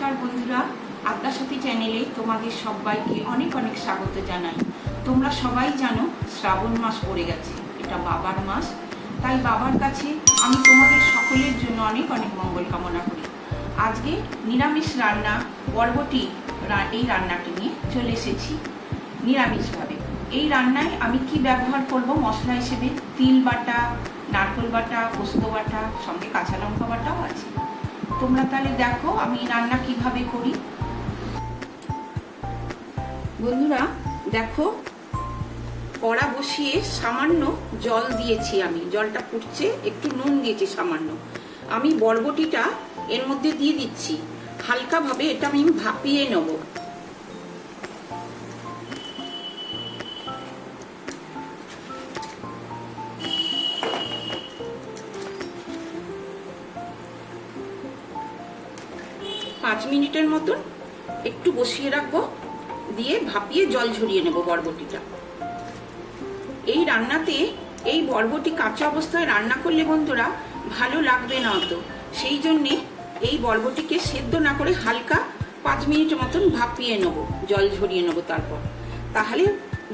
নমস্কার বন্ধুরা, আদ্যাসাথী চ্যানেলে তোমাদের সবাইকে অনেক অনেক স্বাগত জানাই। তোমরা সবাই জানো শ্রাবণ মাস পড়ে গেছে, এটা বাবার মাস। তাই বাবার কাছে আমি তোমাদের সকলের জন্য অনেক অনেক মঙ্গল কামনা করি। আজকে নিরামিষ রান্না বরবটি এই রান্নাটি নিয়ে চলে এসেছি নিরামিষভাবে। এই রান্নায় আমি কি ব্যবহার করব মশলা হিসেবে? তিল বাটা, নারকেল বাটা, পোস্ত বাটা, সঙ্গে কাঁচা লঙ্কা বাটাও আছে। তোমরা তাহলে দেখো আমি রান্না কিভাবে করি। বন্ধুরা দেখো, কড়া বসিয়ে সামান্য জল দিয়েছি, আমি জলটা ফুটছে, একটু নুন দিয়েছি সামান্য। আমি বরবটিটা এর মধ্যে দিয়ে দিচ্ছি, হালকাভাবে এটা আমি ভাপিয়ে নেব। পাঁচ মিনিটের মতন একটু বসিয়ে রাখবো, দিয়ে ভাপিয়ে জল ঝরিয়ে নেব বরবটিটা। এই রান্নাতে এই বরবটি কাঁচা অবস্থায় রান্না করলে বন্ধুরা ভালো লাগবে না অত, সেই জন্যে এই বরবটিকে সেদ্ধ না করে হালকা 5 মিনিট মতন ভাপিয়ে নেব, জল ঝরিয়ে নেব। তারপর তাহলে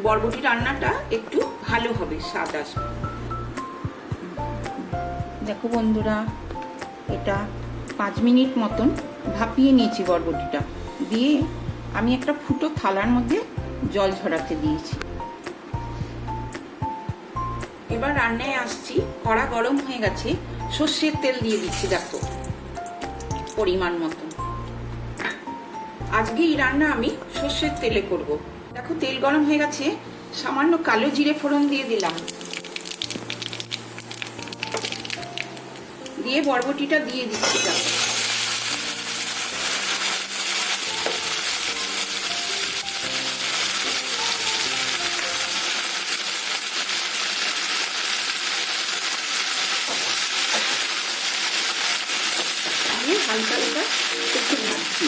বরবটি রান্নাটা একটু ভালো হবে, স্বাদ আসবে। দেখো বন্ধুরা, এটা 5 মিনিট মতন ভাপিয়ে নিয়েছি বরবটিটা, দিয়ে আমি একটা ফুটো থালার মধ্যে জল ঝরাতে দিয়েছি। এবার রান্নায় আসছি। কড়া গরম হয়ে গেছে, সর্ষের তেল দিয়ে দিচ্ছি, দেখো পরিমাণ মতন। আজকে এই রান্না আমি সর্ষের তেলে করব। দেখো তেল গরম হয়ে গেছে, সামান্য কালো জিরে ফোড়ন দিয়ে দিলাম, দিয়ে বরবটিটা দিয়ে দিচ্ছি। দেখো হালকা হালকা একটু ভাজছি।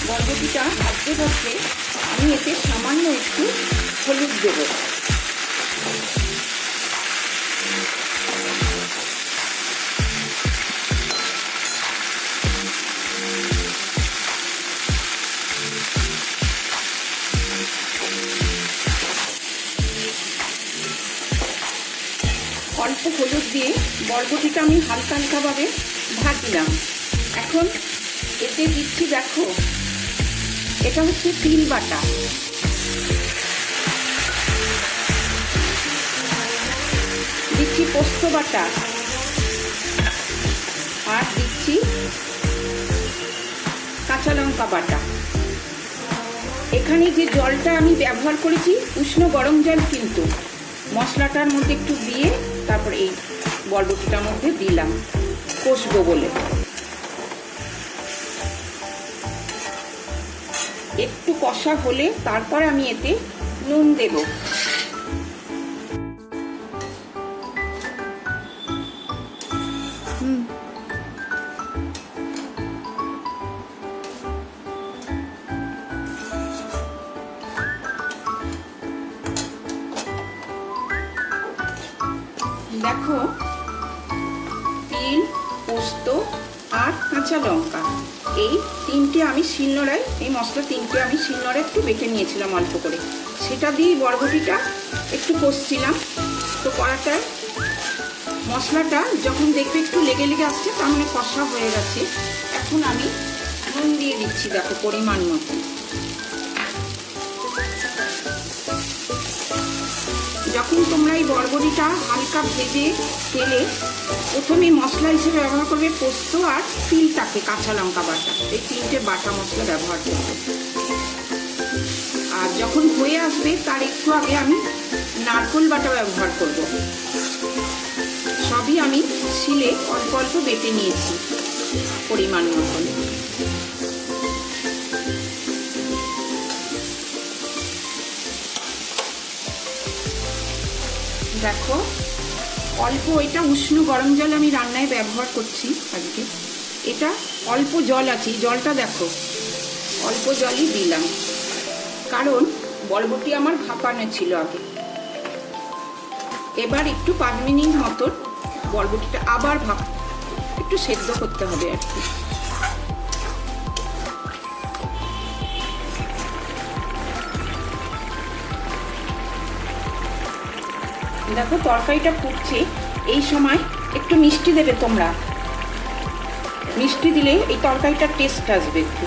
বরবটিটা ভাজতে ভাজতে আমি এতে সামান্য একটু হলুদ দেব। অল্প হলুদ দিয়ে বরবটিটা আমি হালকা হালকাভাবে ভাজলাম। এখন এতে দিচ্ছি, দেখো এটা হচ্ছে তিল বাটা, দিচ্ছি পোস্ত বাটা, আর দিচ্ছি কাঁচা লঙ্কা বাটা। এখানে যে জলটা আমি ব্যবহার করেছি উষ্ণ গরম জল, কিন্তু মশলাটার মধ্যে একটু দিয়ে তারপর এই বরবটিটার মধ্যে দিলাম কষবো বলে। একটু কষা হলে তারপরে আমি এতে নুন দেব। দেখো তিল, পোস্ত আর কাঁচা লঙ্কা এই তিনটে আমি শিলনোড়ায়, এই মশলা তিনটে আমি শিলনোড়ায় একটু বেটে নিয়েছিলাম অল্প করে, সেটা দিয়ে বরবটিটা একটু কষছিলাম। তো কড়াটায় মশলাটা যখন দেখবে একটু লেগে লেগে আসছে, তার মানে কষা হয়ে গেছে। এখন আমি নুন দিয়ে দিচ্ছি, দেখো পরিমাণ মতো। যখন তোমরা এই বরবটিটা হালকা ভেজে তেলে প্রথমে মশলা হিসেবে ব্যবহার করবে পোস্ত আর তিলটাকে, কাঁচা লঙ্কা বাটা, এই তিনটে বাটা মশলা ব্যবহার করবে। আর যখন হয়ে আসবে তার একটু আগে আমি নারকেল বাটা ব্যবহার করব। সবই আমি শিলে অল্প অল্প বেটে নিয়েছি পরিমাণ মতন। দেখো অল্প, এটা উষ্ণ গরম জল আমি রান্নায় ব্যবহার করছি আজকে। এটা অল্প জল আছে, জলটা দেখো অল্প জলই দিলাম, কারণ বরবটি আমার ভাপানো ছিল আগে। এবার একটু 5 মিনিট মতন বরবটিটা আবার একটু সেদ্ধ করতে হবে আর কি। দেখো তরকারিটা ফুটছে, এই সময় একটু মিষ্টি দেবে তোমরা, মিষ্টি দিলে এই তরকারিটার টেস্ট আসবে একটু।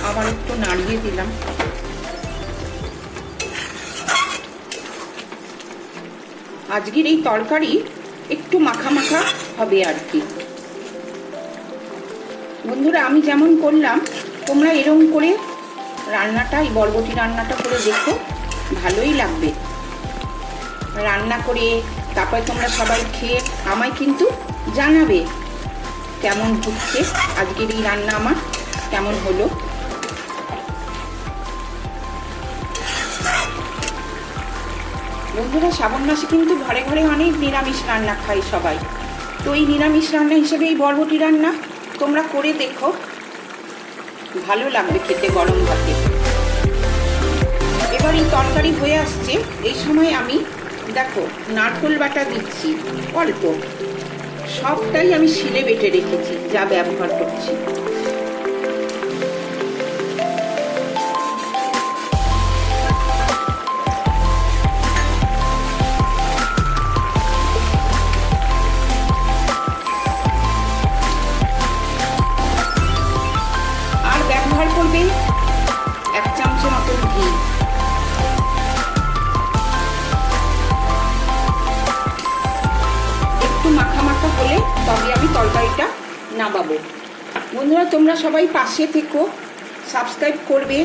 আবার একটু নাড়িয়ে দিলাম। আজকের এই তরকারি একটু মাখা মাখা হবে আর কি। বন্ধুরা আমি যেমন করলাম তোমরা এরকম করে রান্নাটা, এই বরবটি রান্নাটা করে দেখো, ভালোই লাগবে। রান্না করে তারপর তোমরা সবাই খেয়ে আমায় কিন্তু জানাবে কেমন হচ্ছে আজকের এই রান্না, আমার কেমন হলো। বন্ধুরা শ্রাবণ মাসে কিন্তু ঘরে ঘরে অনেক নিরামিষ রান্না খাই সবাই, তো এই নিরামিষ রান্না হিসেবে এই বরবটি রান্না তোমরা করে দেখো, ভালো লাগবে খেতে গরম ভাতে। এবার এই তরকারি হয়ে আসছে, এই সময় আমি দেখো নারকেল বাটা দিচ্ছি অল্প, সবটাই আমি শিলে বেটে রেখেছি যা ব্যবহার করছি। আর ব্যবহার করবে 1 চামচের মতো ঘি। মাখা মাখা হলে তবে আমি তরকারিটা নামাবো। বন্ধুরা তোমরা সবাই পাশে থেকো, সাবস্ক্রাইব করবে।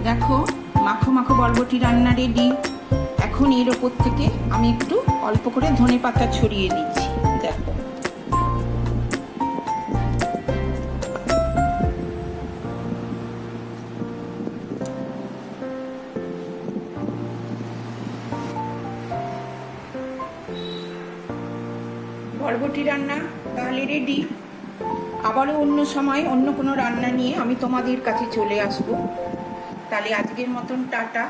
দেখো মাখো মাখো বরবটি রান্না রেডি। এখন এর ওপর থেকে আমি একটু অল্প করে ধনেপাতা ছড়িয়ে দিচ্ছি। দেখো বরবটি রান্না তাহলে রেডি। আবারও অন্য সময় অন্য কোনো রান্না নিয়ে আমি তোমাদের কাছে চলে আসবো। তাহলে আজকের মতন টাটা।